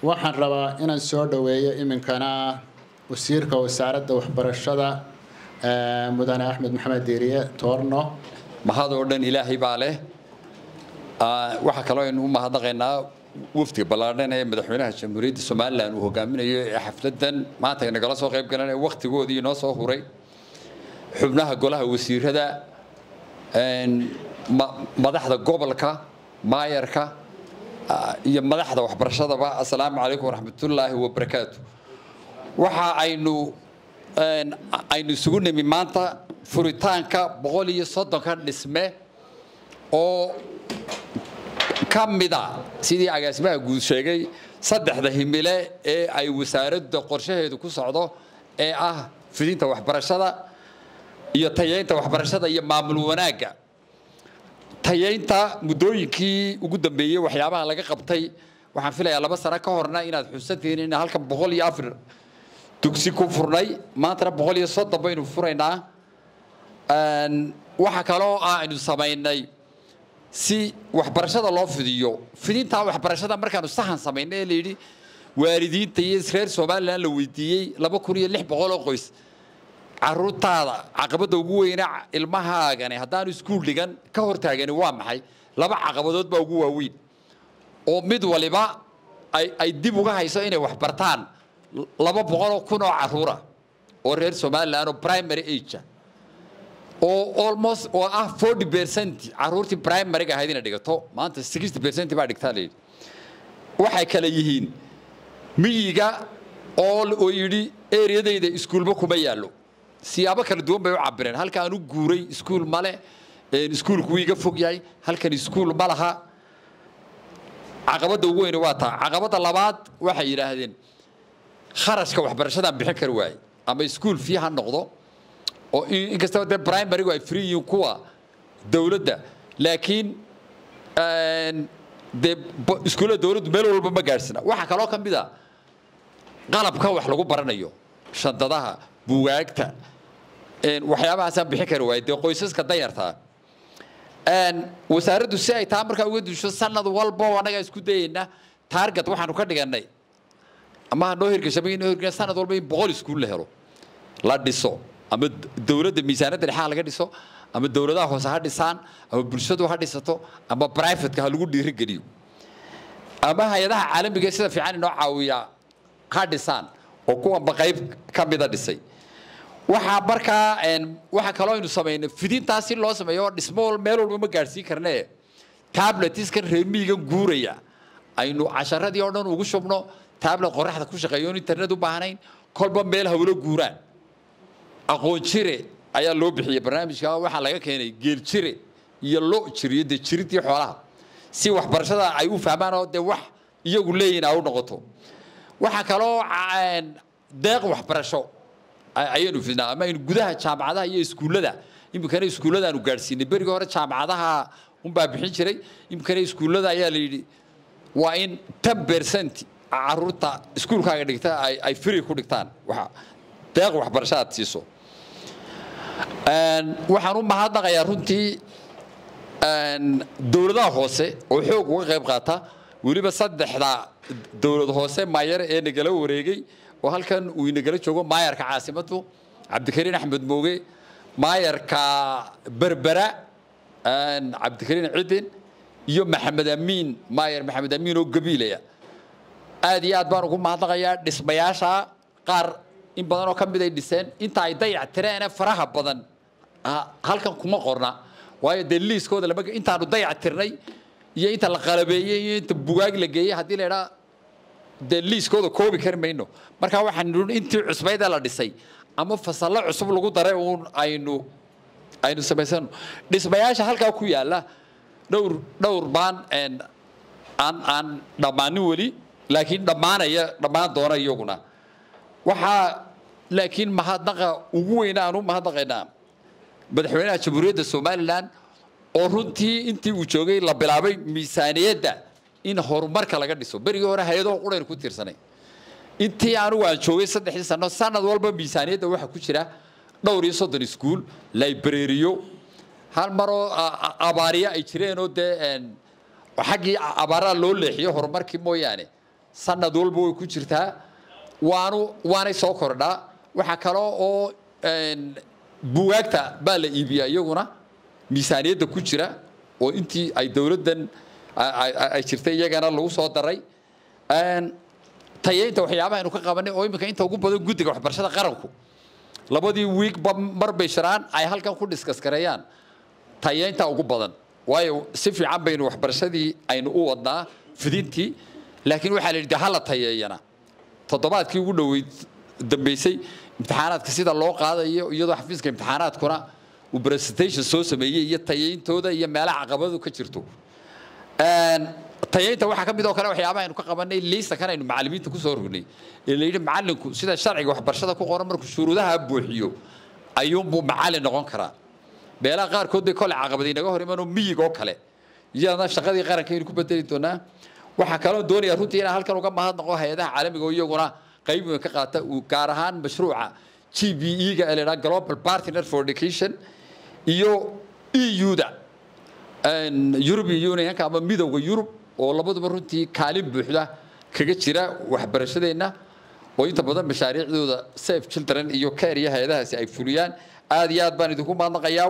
waxaan rabaa inaan soo dhaweeyo iminkana wasiirka wasaaradda waxbarashada mudane Axmed Maxamed Diiriye Toorno mahad oo dhan Ilaahay baa leh waxa kale oo inuu mahadnaqaynaa wafdiga ballaaran ee madaxweynaha Jamhuuriyadda Soomaaliland uu hogaaminayo ee xafladan maanta nagala soo qayb galanay waqtigoodii noo soo huray xubnaha golaha wasiirada madaxda gobolka maayarka iyo madaxda waxbarashadaba assalaamu calaykum waraxmatullaahi wabarakaatuh waxa aynu isugu nimi maanta furitaanka 130 dhisme oo kamida sidii agaasimaha guud sheegay saddexda himile ee ay wasaaradda qorshaheedu ku socdo ee ah fidinta waxbarashada iyo tayeynta waxbarashada iyo maamul wanaagga tayeynta muddooyinkii ugu dambeeyay waxyaabaha laga qabtay waxaan filayaa 2 sano ka horna inaad xusantiin in halka 104 dugsi ku furnay maanta 130 baynu furaynaa waxa kale oo aynu sameynay si waxbarashada loo fidiyo fidinta waxbarashada markaanu sahan sameynay leeydi waalidiinta iyo reer Soomaaliland la weydiiyay 2600 qoys caruurtaada caqabada ugu weyn ilmahaaga hadaan iskuul dhigan ka hortaagan waa maxay laba caqabadood baa ugu waaweyn oo mid waliba ay dib uga hayso inay wax bartaan 200 kun oo caruura oo reer Soomaaliland oo primary age oo almost oo 40% caruurtii primary ga ahayd inay dhigato maanta 60% baa dhigtaa leeyahay waxay kala yihiin miyiga oo yiri area-dayda iskuulba kuma yaalo siyaabo kala duwan bay u cabireen halka aanu guuray iskuul male iskuulku wiiga fog yahay halkan iskuul malaha caqabada ugu weyn waa taa caqabada labaad waxay yiraahdeen kharashka waxbarashada bixin kar waay ama iskuul fiiha noqdo oo in kasta oo primary ay free kuwa dawladda laakiin iskuulada dawladdu meel walba ma gaarsana waxa kale oo kamid ah qalabka wax lagu baranayo shadadaha buugaagta waxyaabahaas aan bixin kar waay qoysaska dayarta wasaaraddu si ay taa markaa uga dusho sanad walba wanaga isku dayayna target waxaanu ka dhiganay ama noo hirgashay sanad walba 100 iskuul la helo la dhiso ama dawladda miisaanada dhexe laga dhiso ama dawladaha hoose ha dhisaan ama bulshadu ha dhisato ama private ka lagu dhiirigeliyo ama hay'adaha caalamiga sida fiican inoo caawiya ha dhisaan oo kuwa qayb kamida dhisay waxa markaa waxa kale oo aynu sameeyay fidintaasi loo sameeyo dhismo meel walba ma gaarsiin karnaa tablets kan reemiga guuraya aynu casharadii oo dhan ugu shubno tablet qoraxda ku shaqeeyo internet u baahnayn kolba meel hawlo guuraan aqoon jire ayaa loo bixiyay barnaamijka waxa laga keenay geel jire iyo loo jiriyada jiridii xoolaha si waxbarashada ay u fahmaan oo wax iyagu leeyeen ay u noqoto waxa kale oo deeq waxbarasho ayaynu fidnaa ama in gudaha jaamacadaha iyo iskuulada imkana iskuulada aanu gaarsiinay bariga hore jaamacadaha baa bixin jiray imkana iskuulada ayaa la yiri waa in 10% caruurta iskuulkaaga dhigta ay free ku dhigtaan waxa deeq waxbarashada siiso waxaan u mahadnaqayaa runtii dawladaha hoose oo xoog uga qayb qaata waliba saddexda dawlad hoose maayar ee nagala wareegay oo halkan uu nagala joogo maayarka caasimadu Cabdikariin Axmed Mooge maayarka Berbera Cabdikariin Cidin iyo Maxamed Amiin maayar Maxamed Amiin oo gabiilaya aad iyo aad baan ugu mahadnaqayaa dhismayaasha qaar in badan oo kamid ay dhiseen inta ay dayactireen faraha badan halkan kuma qorna waayo liiskooda lama intaanu dayactirnay iyo inta la qalabeeyay iyo inta bugaag la geeyay hadii la liiskooda koobi karmayno marka waxaan intii cusbayda la dhisay ama fasalo cusub lagu daray oo aynu sameysano dhismayaasha halka ku yaala dhowr baan aan dhamaan wali laakiin dhamaan doona iyaguna waxa laakiin mahadnaqa ugu weyn aanu mahadnaqaynaa madaxweynaha Jamhuuriyadda Soomaaliland oo runtii intii uu joogay la bilaabay miisaaniyadda in horumarka laga dhiso bariga hore hay'ado qurayr ku tirsanay intii aanu waan joogay 3 sano sanad walba miisaaniyadda waxa ku jira dhowr iyo 30 iskuul library hal maro abaariya ay jireen oo xaqii abaara loo leexiyo horumarkii mooyaane sanad walba way ku jirtaa waanay soo kordhaa waxa kale oo buugaagta baa la iibiyaa iyaguna miisaaniyadda ku jira oo intii ay dawladdan ay jirtay iyagana lagu soo daray tayeynta waxyaabaha aynu ka qabanay oo imika inta ugu badan guddiga waxbarashada qaranku labadii week mar bay shiraan ay halkan ku discuss gareeyaan tayeynta ugu badan waayo si fiican baynu waxbarashadii aynu u wadnaa fidintii laakiin waxa la yidhi hala tayeeyana toddobaadkii ugu dhaweyd dambeysay imtixaanaadka sida loo qaadayo iyadoo xafiiska imtixaanaadkuna uu presentation soo sameeyay iyo tayeyntooda iyo meelaha caqabadu ka jirto tayeynta waxa ka mid oo kale waxyaabaha aynu ka qabanay liista kan aynu macallimiinta ku soo rognay ee la yidhi macallinku sida sharciga waxbarashada ku qoran markuu shuruudaha buuxiyo ayuunbuu macallin noqon karaa beelaha qaarkood bay kole caqabad inaga hor imanoo miyig oo kale iyadana shaqadii qaranka aynu ku bedeli doonaa waxaa kaloo doonaya runtii inaan halkan uga mahadnaqo hay-adaha caalamiga oo iyaguna qayb weyn ka qaata gaar ahaan mashruuca GBE-ga ee la yidhaha Global Partner for Education iyo EU-da European Union ama midowga Yurub oo labaduba runtii kaalin buuxda kaga jira waxbarashadeenna oo inta badan mashaariicdooda Save Children iyo Care iyo hay'adahaasi ay fuliyaan aad iyo aad baan idinku mahadnaqayaa